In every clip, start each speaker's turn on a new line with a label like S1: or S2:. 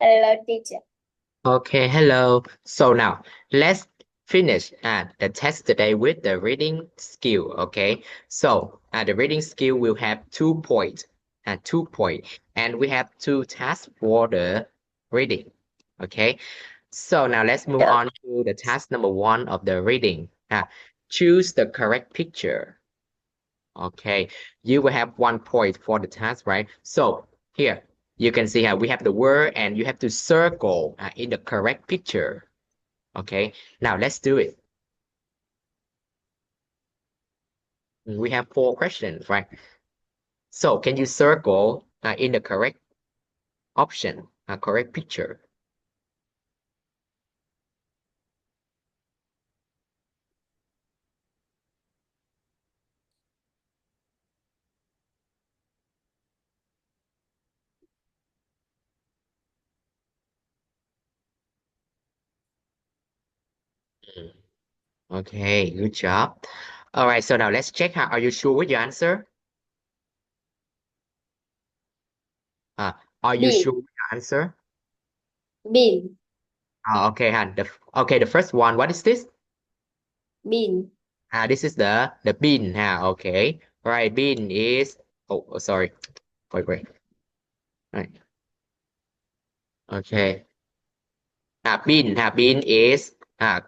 S1: Hello, teacher.
S2: Okay, hello. So now let's finish the test today with the reading skill. Okay, so the reading skill will have 2 points. 2 points, and we have 2 tasks for the reading. Okay, so now let's move
S1: Yeah.
S2: on to the task number 1 of the reading. Choose the correct picture. Okay, you will have 1 point for the task, right? So here you can see how we have the word and you have to circle in the correct picture. Okay, now let's do it. We have 4 questions, right? So can you circle in the correct option, correct picture? Okay, good job. All right, so now let's check. Are you sure with your answer? Are you
S1: Bean.
S2: sure with your answer?
S1: Bean.
S2: Okay, the first one, what is this?
S1: Bean.
S2: This is the bean. Okay. Right, bean is sorry. Wait. Right. Okay. Bean is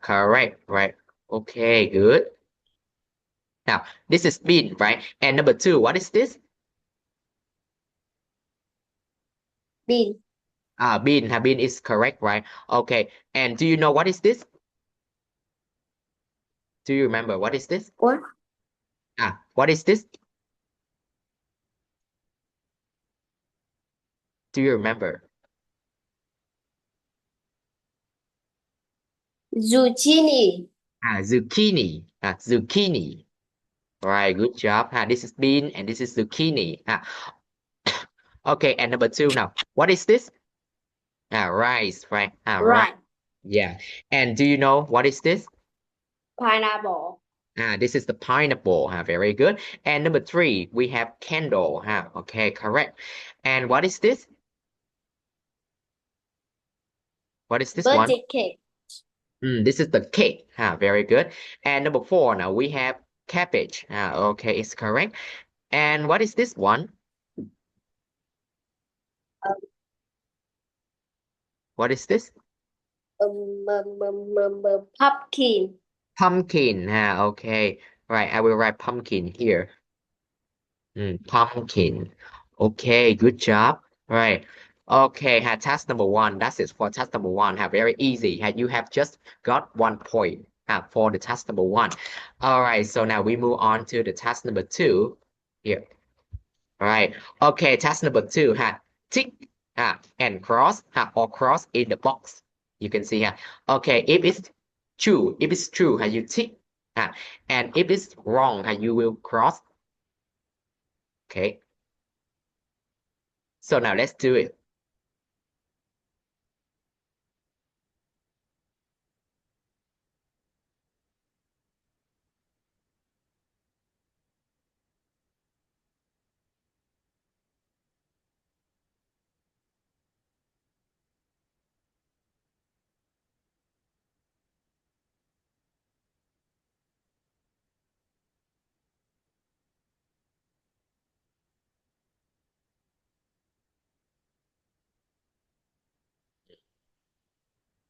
S2: correct, right? Okay, good. Now, this is bean, right? And number 2, what is this?
S1: Bean.
S2: Bean is correct, right? Okay. And do you know what is this? Do you remember what is this?
S1: What?
S2: What is this? Do you remember?
S1: Zucchini.
S2: Zucchini. Zucchini. Right, good job. This is bean and this is zucchini. Okay, and number 2 now. What is this? Rice, right? Right.
S1: Right.
S2: Yeah. And do you know what is this?
S1: Pineapple.
S2: This is the pineapple. Very good. And number 3, we have candle. Okay, correct. And what is this? What is this one?
S1: Birthday cake.
S2: This is the cake. Very good. And number 4, now we have cabbage. Okay, it's correct. And what is this one? What is this?
S1: Pumpkin.
S2: Pumpkin. Okay. Right, I will write pumpkin here. Pumpkin. Okay, good job. Right. Okay, task number 1. That's it for task number 1. Very easy. You have just got 1 point for the task number 1. All right, so now we move on to the task number 2. Here. All right. Okay, task number 2. Tick and cross or cross in the box. You can see here. Okay, if it's true, you tick. And if it's wrong, you will cross. Okay. So now let's do it.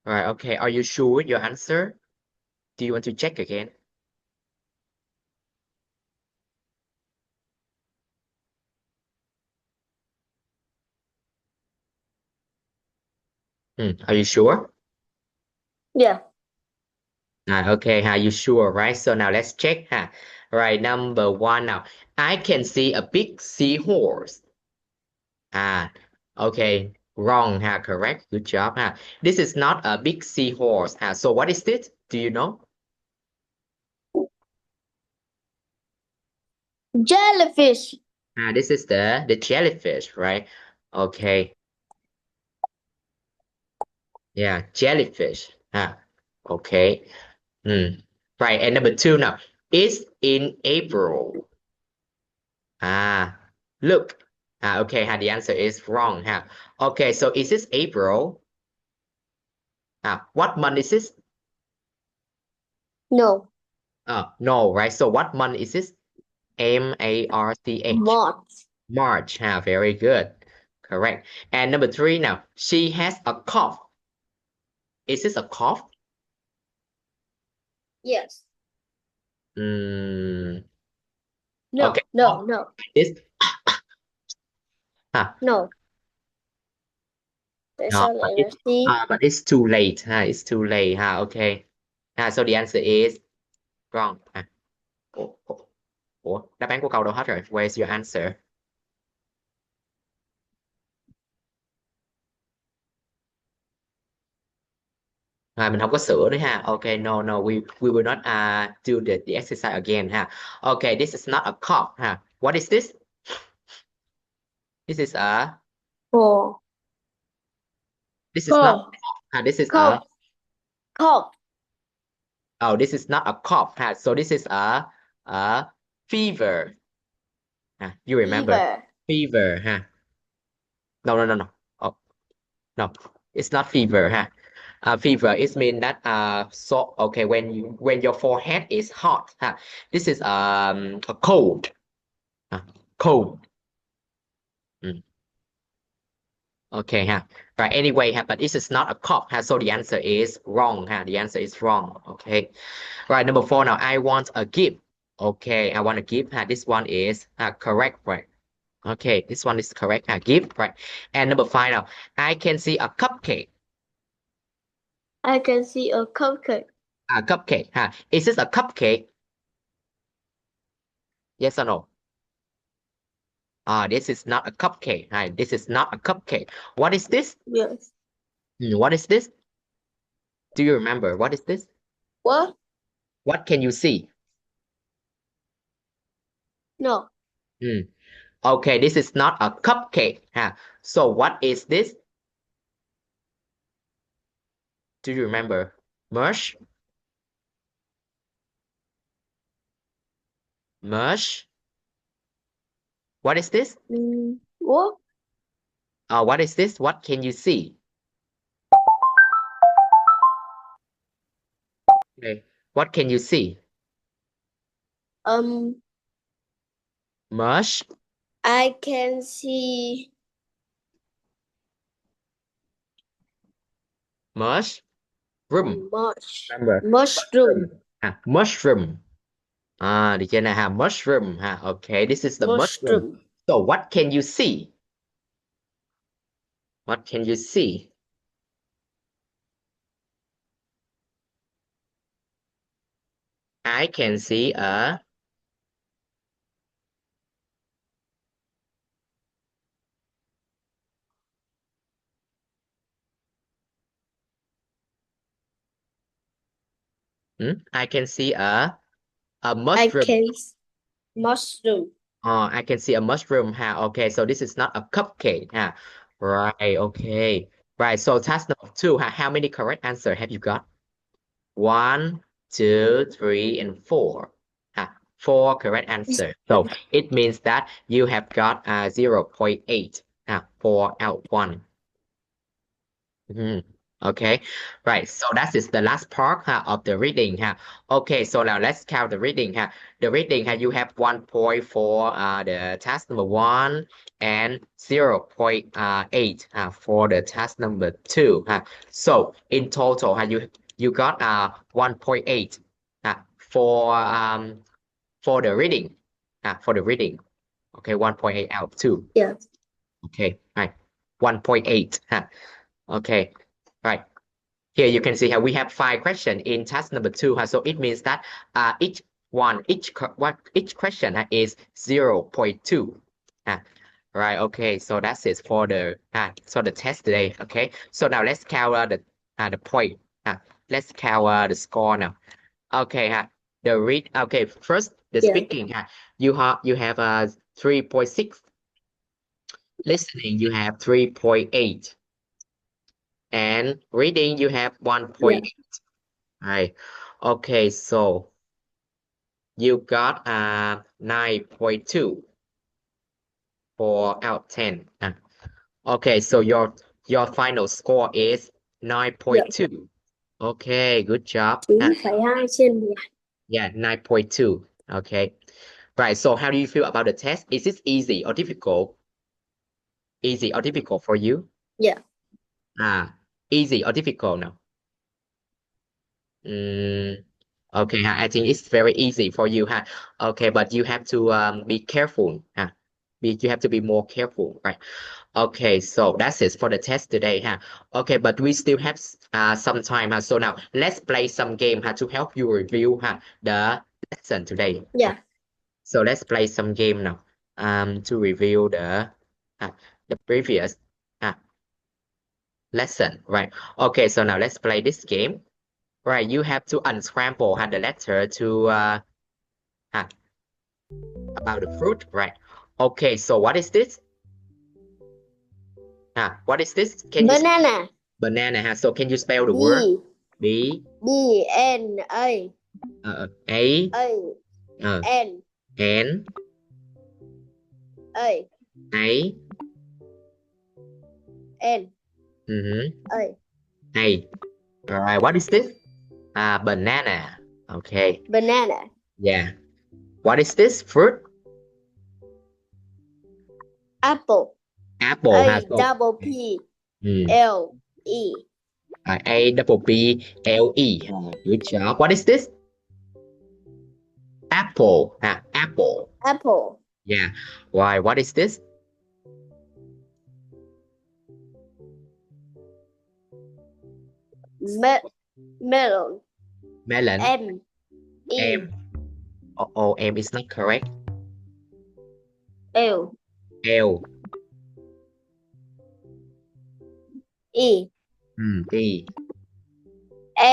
S2: All right, okay. Are you sure with your answer? Do you want to check again? Are you sure?
S1: Yeah.
S2: Okay, you sure, right? So now let's check. Right, number 1 now. I can see a big seahorse. Okay, wrong, correct. Good job. This is not a big seahorse. So what is this? Do you know?
S1: Jellyfish.
S2: This is the jellyfish, right? Okay. Yeah, jellyfish. Okay. Right, and number 2 now. It's in April. Look, Okay, the answer is wrong. Okay, so is this April? What month is this?
S1: No.
S2: No, right? So what month is this? M-A-R-C-H.
S1: March.
S2: March. Very good. Correct. And number 3 now. She has a cough. Is this a cough?
S1: Yes. No.
S2: Okay.
S1: No. No.
S2: This.
S1: No. Tại
S2: No,
S1: sao lại là C?
S2: but it's too late. It's too late. Okay. So the answer is wrong. Ủa, đáp án của câu đâu hết rồi? Where's your answer? Mình không có sửa nữa ha. Okay, no, we will not do the exercise again Okay, this is not a cup What is this? This is a
S1: Four.
S2: This is not this is a
S1: Cough.
S2: Oh, this is not a cough So this is a fever. You remember? Fever No. Oh, no. It's not fever Fever is mean that so okay when your forehead is hot This is a cold. Cold. Okay Right, anyway but this is not a cough so the answer is wrong The answer is wrong. Okay. Right, number 4 now. I want a gift. Okay, I want a gift this one is correct, right? Okay, this one is correct gift, right? And number 5 now. I can see a cupcake.
S1: I can see a cupcake.
S2: Cupcake Is this a cupcake? Yes or no? This is not a cupcake This is not a cupcake. What is this?
S1: Yes.
S2: What is this? Do you remember? What is this?
S1: What?
S2: What can you see?
S1: No.
S2: Okay, this is not a cupcake So what is this? Do you remember? Mush? What is this?
S1: What?
S2: What is this? What can you see? Okay. What can you see? Mush?
S1: I can see
S2: mushroom. Remember?
S1: mushroom.
S2: Mushroom. Được chưa nào mushroom Okay, this is the mushroom. So what can you see? What can you see? I can see a I can see a mushroom.
S1: Mushroom.
S2: I can see a mushroom Okay, so this is not a cupcake Right, okay. Right, so task number 2 how many correct answer have you got? 1, 2, 3, and 4 4 correct answer. So it means that you have got 0.8 4 out 1 Okay, right. So that is the last part of the reading Okay, so now let's count the reading The reading you have 1 point for the task number 1 and 0.8 for the task number 2 So in total you got 1.8 for the reading Okay, 1.8 out 2
S1: Yes.
S2: Okay, right. 1.8 Okay, right. Here you can see we have 5 questions in task number 2 so it means that each question is 0.2 Right, okay, so that's it for the test today. Okay, so now let's count the point let's count the score now. Okay okay, first the speaking you have 3.6. Listening you have 3.8. And reading you have 1.8. Right. Okay, so you got 9.2. 4 out of 10. Okay, so your final score is 9.2. Okay, good job.
S1: ถึงไข่ห้าเช่นเดียว
S2: Yeah, 9.2. Okay. Right, so how do you feel about the test? Is it easy or difficult? Easy or difficult for you?
S1: Yeah.
S2: Easy or difficult now? Okay, I think it's very easy for you, Okay, but you have to be careful, You have to be more careful, right? Okay, so that's it for the test today, Okay, but we still have some time, So now let's play some game, to help you review, the lesson today.
S1: Yeah.
S2: So let's play some game now, to review the previous lesson, right? Okay, so now let's play this game. Right, you have to unscramble the letter to about the fruit, right? Okay, so what is this? What is this? Can you
S1: Banana.
S2: banana? So can you spell the word? B
S1: N A
S2: A
S1: N
S2: N
S1: A
S2: A
S1: N
S2: A.
S1: A.
S2: All right, what is this? Banana. Okay.
S1: Banana.
S2: Yeah. What is this fruit?
S1: Apple.
S2: Apple.
S1: A double P L E.
S2: A double B L E. Good job. What is this? Apple. Apple.
S1: Apple.
S2: Yeah. Why? What is this?
S1: Melon.
S2: Melon.
S1: M E
S2: M is not correct.
S1: L
S2: L
S1: E
S2: E.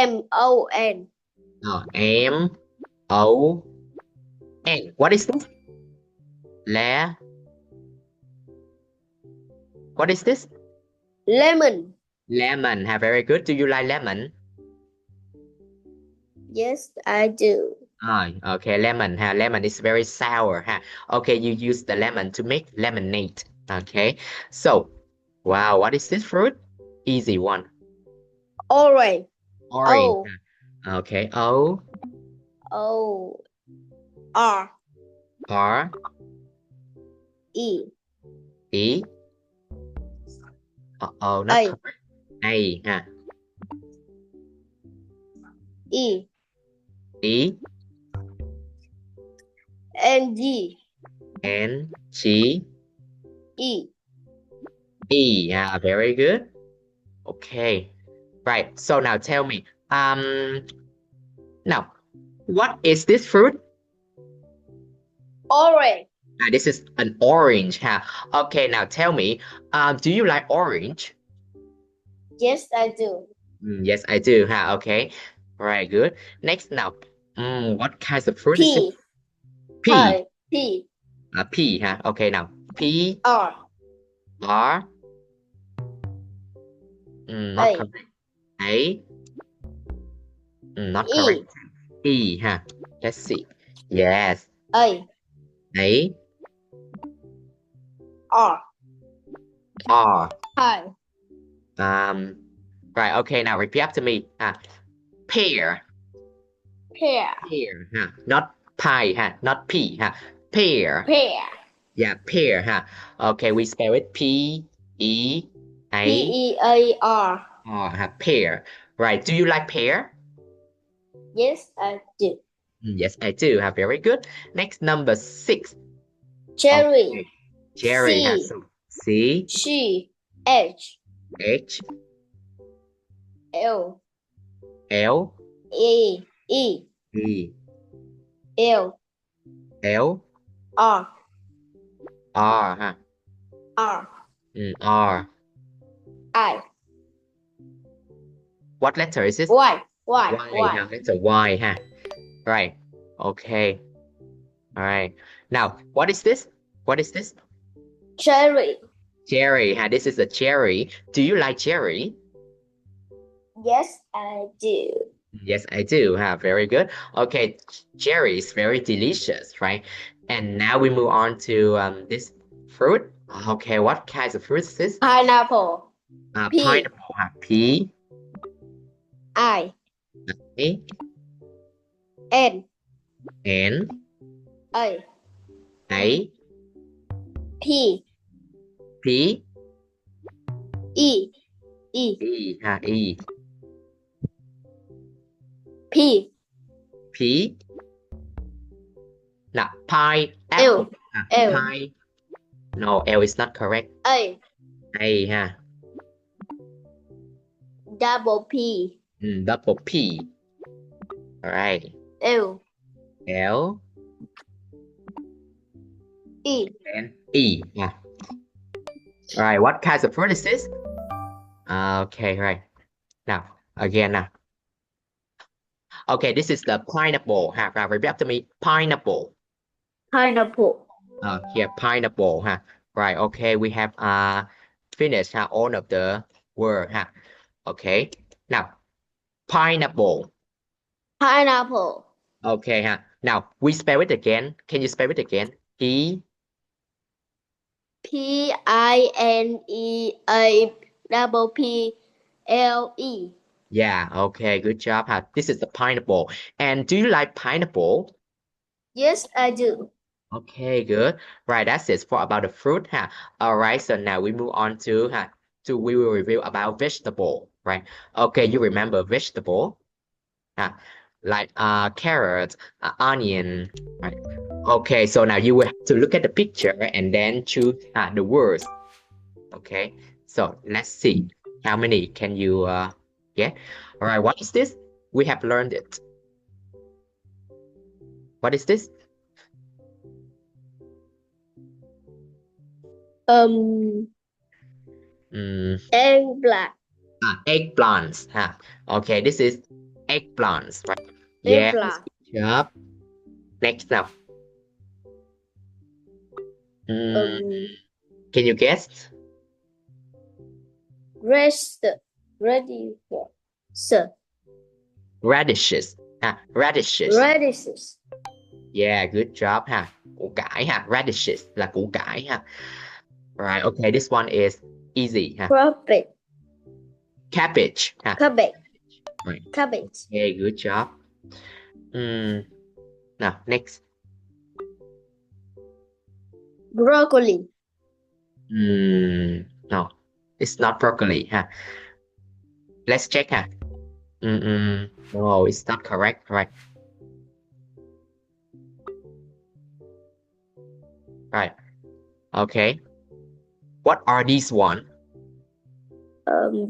S1: M O N.
S2: M O N. What is this? What is this?
S1: Lemon.
S2: Lemon. Very good. Do you like lemon?
S1: Yes, I do.
S2: Okay, lemon. Lemon is very sour. Okay, you use the lemon to make lemonade. Okay, so, wow, what is this fruit? Easy one.
S1: Orange.
S2: Orange. Okay, O
S1: R
S2: E. Not
S1: A.
S2: correct. A.
S1: E N G E.
S2: Very good. Okay. Right. So now tell me, now, what is this fruit?
S1: Orange.
S2: This is an orange. Okay, now tell me, do you like orange?
S1: Yes, I do.
S2: Yes, I do. Okay. Right, good. Next now, what kinds of fruit is it?
S1: P.
S2: P. Okay, now P
S1: R.
S2: Not correct. A. Not correct. E. Let's see. Yes.
S1: A. R. I.
S2: Right. Okay. Now repeat after me. Pear. Not pie. Not P. Pear. Yeah, pear. Okay, we spell it P E A
S1: R.
S2: Pear. Right. Do you like pear?
S1: Yes, I do.
S2: Yes, I do. Very good. Next, number 6.
S1: Cherry.
S2: Okay. Cherry. So C
S1: H
S2: L
S1: E L R
S2: R
S1: I.
S2: What letter is this?
S1: Y.
S2: It's a Y. Right. Okay. All right. Now, what is this?
S1: Cherry.
S2: This is a cherry. Do you like cherry?
S1: Yes, I do.
S2: Yes, I do. Very good. Okay, cherry is very delicious, right? And now we move on to this fruit. Okay, what kinds of fruits is this?
S1: Pineapple. P.
S2: Pineapple ค่ะ P
S1: I.
S2: A
S1: N.
S2: N
S1: A.
S2: A
S1: P.
S2: P
S1: E. E.
S2: E ค่ะ E
S1: P.
S2: P Now pineapple
S1: L.
S2: ค่ะ
S1: L.
S2: Pine No L is not correct
S1: A.
S2: A ค่ะ
S1: Double P.
S2: Double P Alright
S1: L.
S2: L
S1: E.
S2: and E ค่ะ Alright what kinds of fruit is this? Okay right Now again now Okay this is the pineapple ค่ะ Repeat after me pineapple
S1: Pineapple.
S2: Here pineapple ค่ะ Right okay we have finished all of the word ค่ะ Okay now pineapple
S1: Pineapple.
S2: Okay ค่ะ Now we spell it again Can you spell it again P
S1: P. I. N. E. A. Double P. L. E.
S2: Yeah okay good job ค่ะ This is the pineapple And do you like pineapple?
S1: Yes, I do.
S2: Okay good Right that's it for about the fruit ค่ะ Alright so now we move on to we will review about vegetable Right Okay you remember vegetable like carrot onion Right Okay so now you will have to look at the picture and then choose the words Okay so let's see how many can you get Alright what is this? We have learned it What is this?
S1: Eggplant.
S2: Eggplants Okay this is eggplants right Yes
S1: Eggplant.
S2: good job Next now Can you guess? Radishes Radishes
S1: Radishes.
S2: Yeah good job củ cải Radishes là củ cải Right okay this one is easy
S1: Cabbage.
S2: Cabbage
S1: Cabbage.
S2: Right
S1: Cabbage.
S2: Okay good job Now next
S1: Broccoli.
S2: No it's not broccoli Let's check No it's not correct right Right Okay What are these one?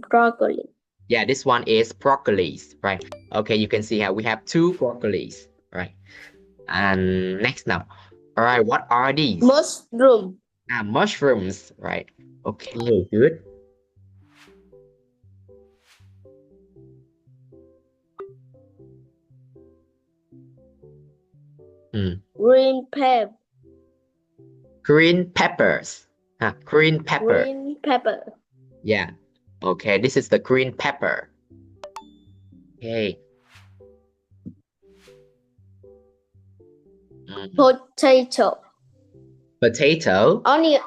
S1: Broccoli.
S2: Yeah, this one is broccolis, right? Okay, you can see here we have 2 broccolis, right? And next now. All right, what are these?
S1: Mushroom.
S2: Mushrooms, right? Okay, good.
S1: Green pepper.
S2: Green peppers. Green pepper.
S1: Green pepper.
S2: Yeah. Okay, this is the green pepper. Okay.
S1: Potato.
S2: Potato.
S1: Onion.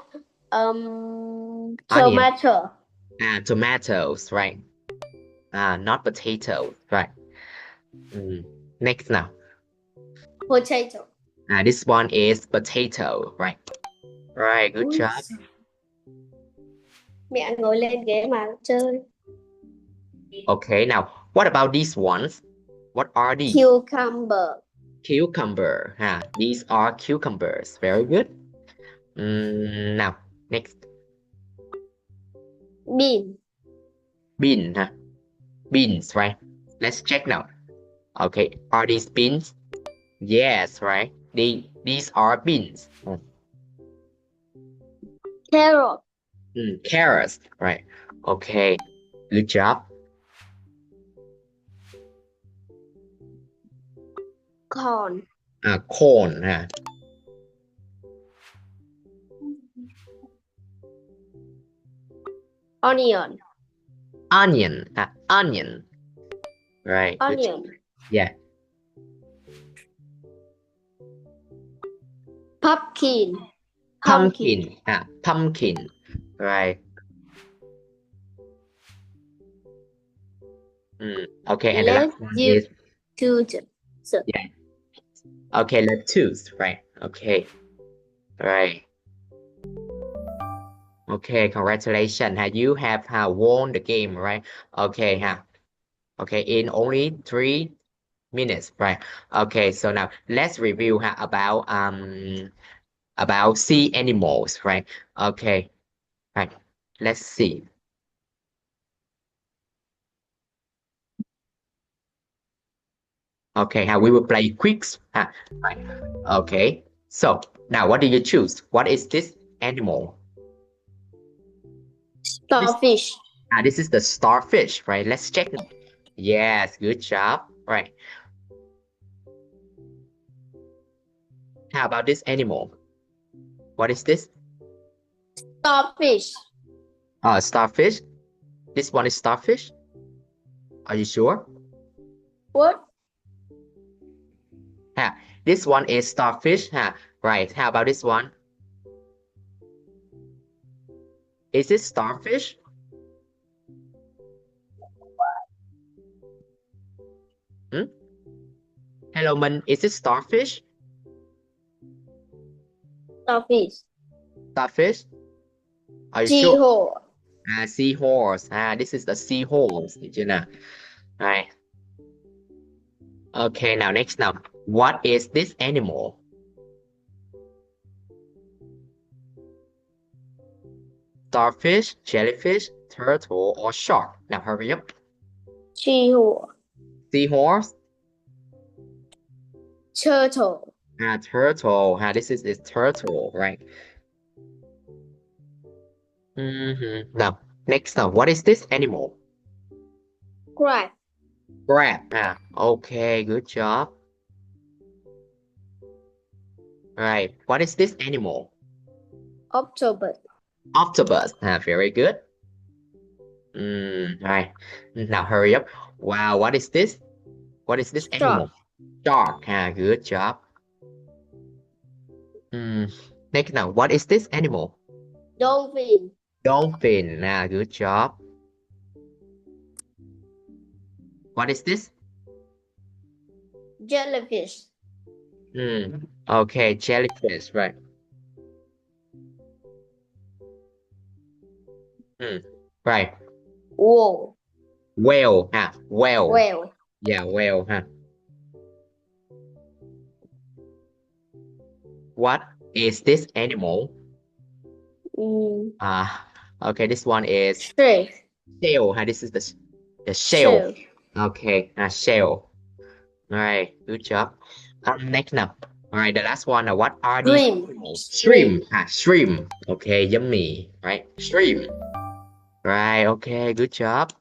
S1: Tomato.
S2: Tomatoes, right? Not potatoes, right? Next now.
S1: Potato.
S2: This one is potato, right? Right, good job.
S1: Mẹ ngồi lên ghế mà chơi.
S2: Okay, now what about these ones? What are these?
S1: Cucumber.
S2: Cucumber. These are cucumbers. Very good. Now, next.
S1: Bean.
S2: Bean. Beans, right? Let's check now. Okay, are these beans? Yes, right? These are beans.
S1: Carrot.
S2: Carrots, right? Okay, good job.
S1: Corn.
S2: Corn.
S1: Onion.
S2: Onion. Onion. Right.
S1: Onion.
S2: Yeah.
S1: Pumpkin.
S2: pumpkin pumpkin right okay and the last one is okay lettuce right okay right okay congratulations you have won the game right okay okay in only 3 minutes right okay so now let's review about sea animals right okay right let's see okay we will play quicks right okay so now what do you choose what is this animal
S1: starfish
S2: this is the starfish right let's check yes good job right how about this animal what is this
S1: starfish
S2: starfish this one is starfish are you sure
S1: what
S2: this one is starfish right how about this one is it starfish hello Minh is it starfish starfish are you sure seahorse this is the seahorse did you know right okay now next now what is this animal starfish jellyfish turtle or shark now hurry up seahorse
S1: turtle
S2: turtle this is turtle right now next now what is this animal
S1: crab
S2: okay good job right what is this animal octopus very good right now hurry up wow what is this animal shark good job next now what is this animal
S1: dolphin
S2: good job what is this
S1: jellyfish
S2: okay jellyfish right right
S1: whale
S2: whale yeah whale what is this animal okay this one is shell this is the shell okay shell all right good job next now all right the last one what are these animals shrimp okay yummy right shrimp right okay good job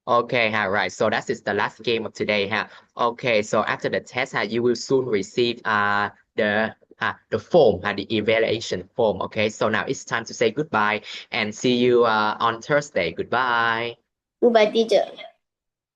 S2: okay right so that is the last game of today okay so after the test you will soon receive the form the evaluation form okay so now it's time to say goodbye and see you on Thursday goodbye
S1: teacher